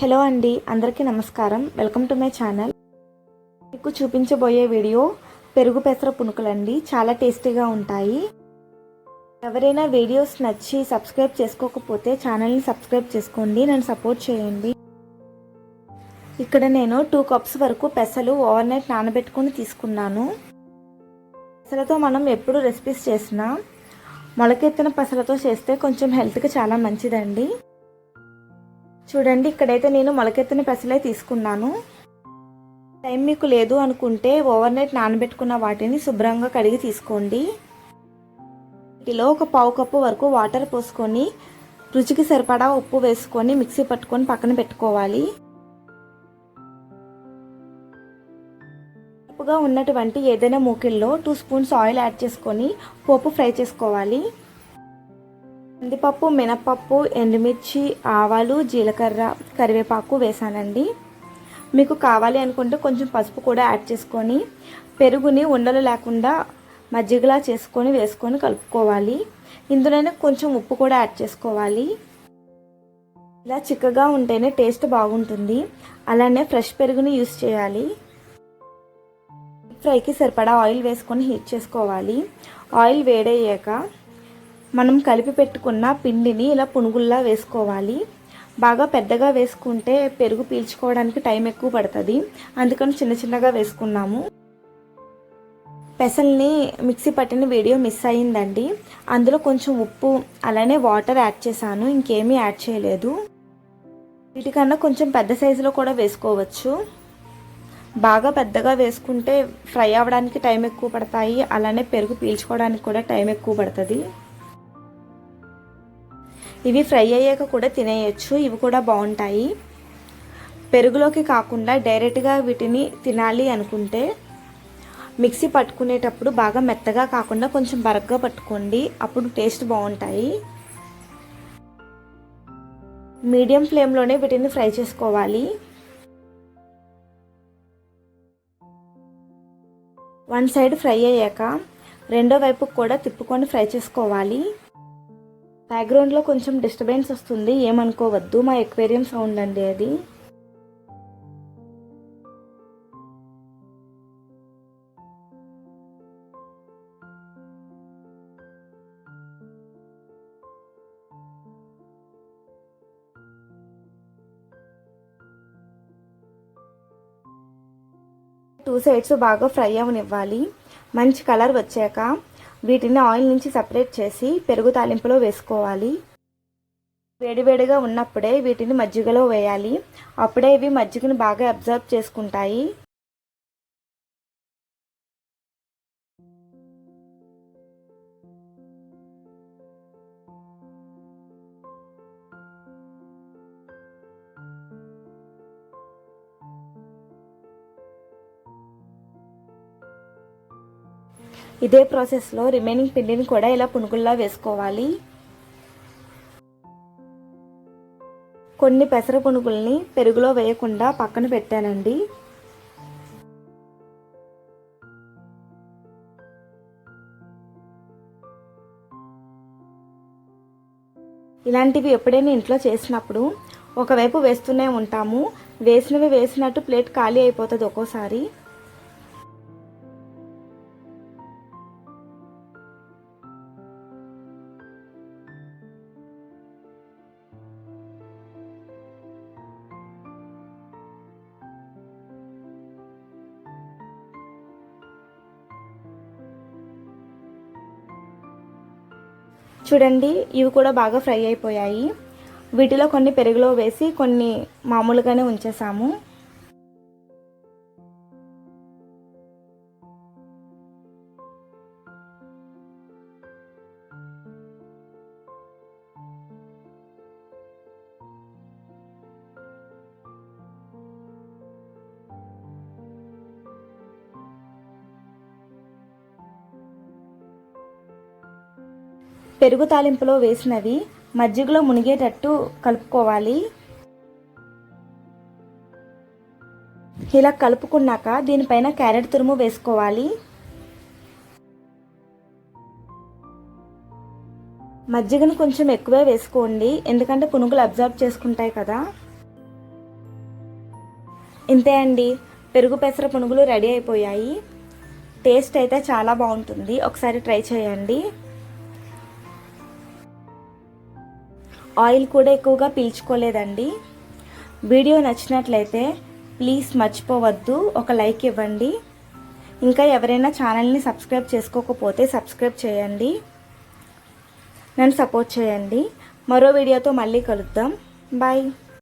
Hello అండి, అందరికీ నమస్కారం. Welcome to my channel. మీకు చూపించబోయే వీడియో పెరుగు పెసర పునుకులండి. చాలా టేస్టీగా ఉంటాయి. ఎవరైనా వీడియోస్ నచ్చి సబ్స్క్రైబ్ చేసుకోకపోతే ఛానల్ని సబ్స్క్రైబ్ చేసుకోండి, నన్ను సపోర్ట్ చేయండి. ఇక్కడ నేను 2 కప్స్ వరకు పెసలు ఓవర్ నైట్ నానబెట్టుకొని తీసుకున్నాను. పెసలతో మనం ఎప్పుడు రెసిపీస్ చేసినా మొలకెత్తిన పెసలతో చేస్తే కొంచెం హెల్త్కి చాలా మంచిదండి. చూడండి, ఇక్కడైతే నేను మొలకెత్తిన పెసలే తీసుకున్నాను. టైం మీకు లేదు అనుకుంటే ఓవర్ నైట్ నానబెట్టుకున్న వాటిని శుభ్రంగా కడిగి తీసుకోండి. వీటిలో ఒక పావు కప్పు వరకు వాటర్ పోసుకొని రుచికి సరిపడా ఉప్పు వేసుకొని మిక్సీ పట్టుకొని పక్కన పెట్టుకోవాలి. ఉప్పుగా ఉన్నటువంటి ఏదైనా మూకిల్లో 2 స్పూన్స్ ఆయిల్ యాడ్ చేసుకొని పోపు ఫ్రై చేసుకోవాలి. కందిపప్పు, మినపప్పు, ఎండుమిర్చి, ఆవాలు, జీలకర్ర, కరివేపాకు వేసానండి. మీకు కావాలి అనుకుంటే కొంచెం పసుపు కూడా యాడ్ చేసుకొని పెరుగుని ఉండలు లేకుండా మజ్జిగలా వేసుకొని కలుపుకోవాలి. ఇందులోనే కొంచెం ఉప్పు కూడా యాడ్ చేసుకోవాలి. ఇలా చిక్కగా ఉంటేనే టేస్ట్ బాగుంటుంది. అలానే ఫ్రెష్ పెరుగుని యూస్ చేయాలి. ఫ్రైకి సరిపడా ఆయిల్ వేసుకొని హీట్ చేసుకోవాలి. ఆయిల్ వేడయ్యాక మనం కలిపి పెట్టుకున్న పిండిని ఇలా పునుగుల్లా వేసుకోవాలి. బాగా పెద్దగా వేసుకుంటే పెరుగు పీల్చుకోవడానికి టైం ఎక్కువ పడుతుంది, అందుకని చిన్న చిన్నగా వేసుకున్నాము. పెసల్ని మిక్సీ పట్టిన వీడియో మిస్ అయ్యిందండి. అందులో కొంచెం ఉప్పు అలానే వాటర్ యాడ్ చేశాను, ఇంకేమీ యాడ్ చేయలేదు. వీటికన్నా కొంచెం పెద్ద సైజులో కూడా వేసుకోవచ్చు. బాగా పెద్దగా వేసుకుంటే ఫ్రై అవ్వడానికి టైం ఎక్కువ పడతాయి, అలానే పెరుగు పీల్చుకోవడానికి కూడా టైం ఎక్కువ పడుతుంది. ఇవి ఫ్రై అయ్యాక కూడా తినేయచ్చు, ఇవి కూడా బాగుంటాయి. పెరుగులోకి కాకుండా డైరెక్ట్గా వీటిని తినాలి అనుకుంటే మిక్సీ పట్టుకునేటప్పుడు బాగా మెత్తగా కాకుండా కొంచెం బరగ్గా పట్టుకోండి, అప్పుడు టేస్ట్ బాగుంటాయి. మీడియం ఫ్లేమ్లోనే వీటిని ఫ్రై చేసుకోవాలి. 1 సైడ్ ఫ్రై అయ్యాక రెండో వైపు కూడా తిప్పుకొని ఫ్రై చేసుకోవాలి. బ్యాక్గ్రౌండ్లో కొంచెం డిస్టర్బెన్స్ వస్తుంది, ఏమనుకోవద్దు, మా ఎక్వేరియం సౌండ్ అండి అది. టూ సైడ్స్ బాగా ఫ్రై అవనివ్వాలి. మంచి కలర్ వచ్చాక వీటిని ఆయిల్ నుంచి సపరేట్ చేసి పెరుగు తాలింపులో వేసుకోవాలి. వేడివేడిగా ఉన్నప్పుడే వీటిని మజ్జిగలో వేయాలి, అప్పుడే ఇవి మజ్జిగను బాగా అబ్జర్వ్ చేసుకుంటాయి. ఇదే ప్రాసెస్లో రిమైనింగ్ పిండిని కూడా ఇలా పునుగుల్లా వేసుకోవాలి. కొన్ని పెసర పునుగుల్ని పెరుగులో వేయకుండా పక్కన పెట్టానండి. ఇలాంటివి ఎప్పుడైనా ఇంట్లో చేసినప్పుడు ఒకవైపు వేస్తూనే ఉంటాము, వేసినవి వేసినట్టు ప్లేట్ ఖాళీ అయిపోతుంది ఒక్కోసారి. చూడండి, ఇవి కూడా బాగా ఫ్రై అయిపోయాయి. వీటిలో కొన్ని పెరుగులో వేసి కొన్ని మామూలుగానే ఉంచేసాము. పెరుగు తాలింపులో వేసినవి మజ్జిగలో మునిగేటట్టు కలుపుకోవాలి. ఇలా కలుపుకున్నాక దీనిపైన క్యారెట్ తురుము వేసుకోవాలి. మజ్జిగను కొంచెం ఎక్కువే వేసుకోండి, ఎందుకంటే పునుగులు అబ్జర్వ్ చేసుకుంటాయి కదా. ఇంతే అండి, పెరుగు పెసర పునుగులు రెడీ అయిపోయాయి. టేస్ట్ అయితే చాలా బాగుంటుంది, ఒకసారి ట్రై చేయండి. ఆయిల్ కూడా ఎక్కువగా పీల్చుకోలేదండి. వీడియో నచ్చినట్లయితే ప్లీజ్ మర్చిపోవద్దు ఒక లైక్ ఇవ్వండి. ఇంకా ఎవరైనా ఛానల్ని సబ్స్క్రైబ్ చేసుకోకపోతే సబ్స్క్రైబ్ చేయండి, నన్ను సపోర్ట్ చేయండి. మరో వీడియోతో మళ్ళీ కలుద్దాం. బాయ్.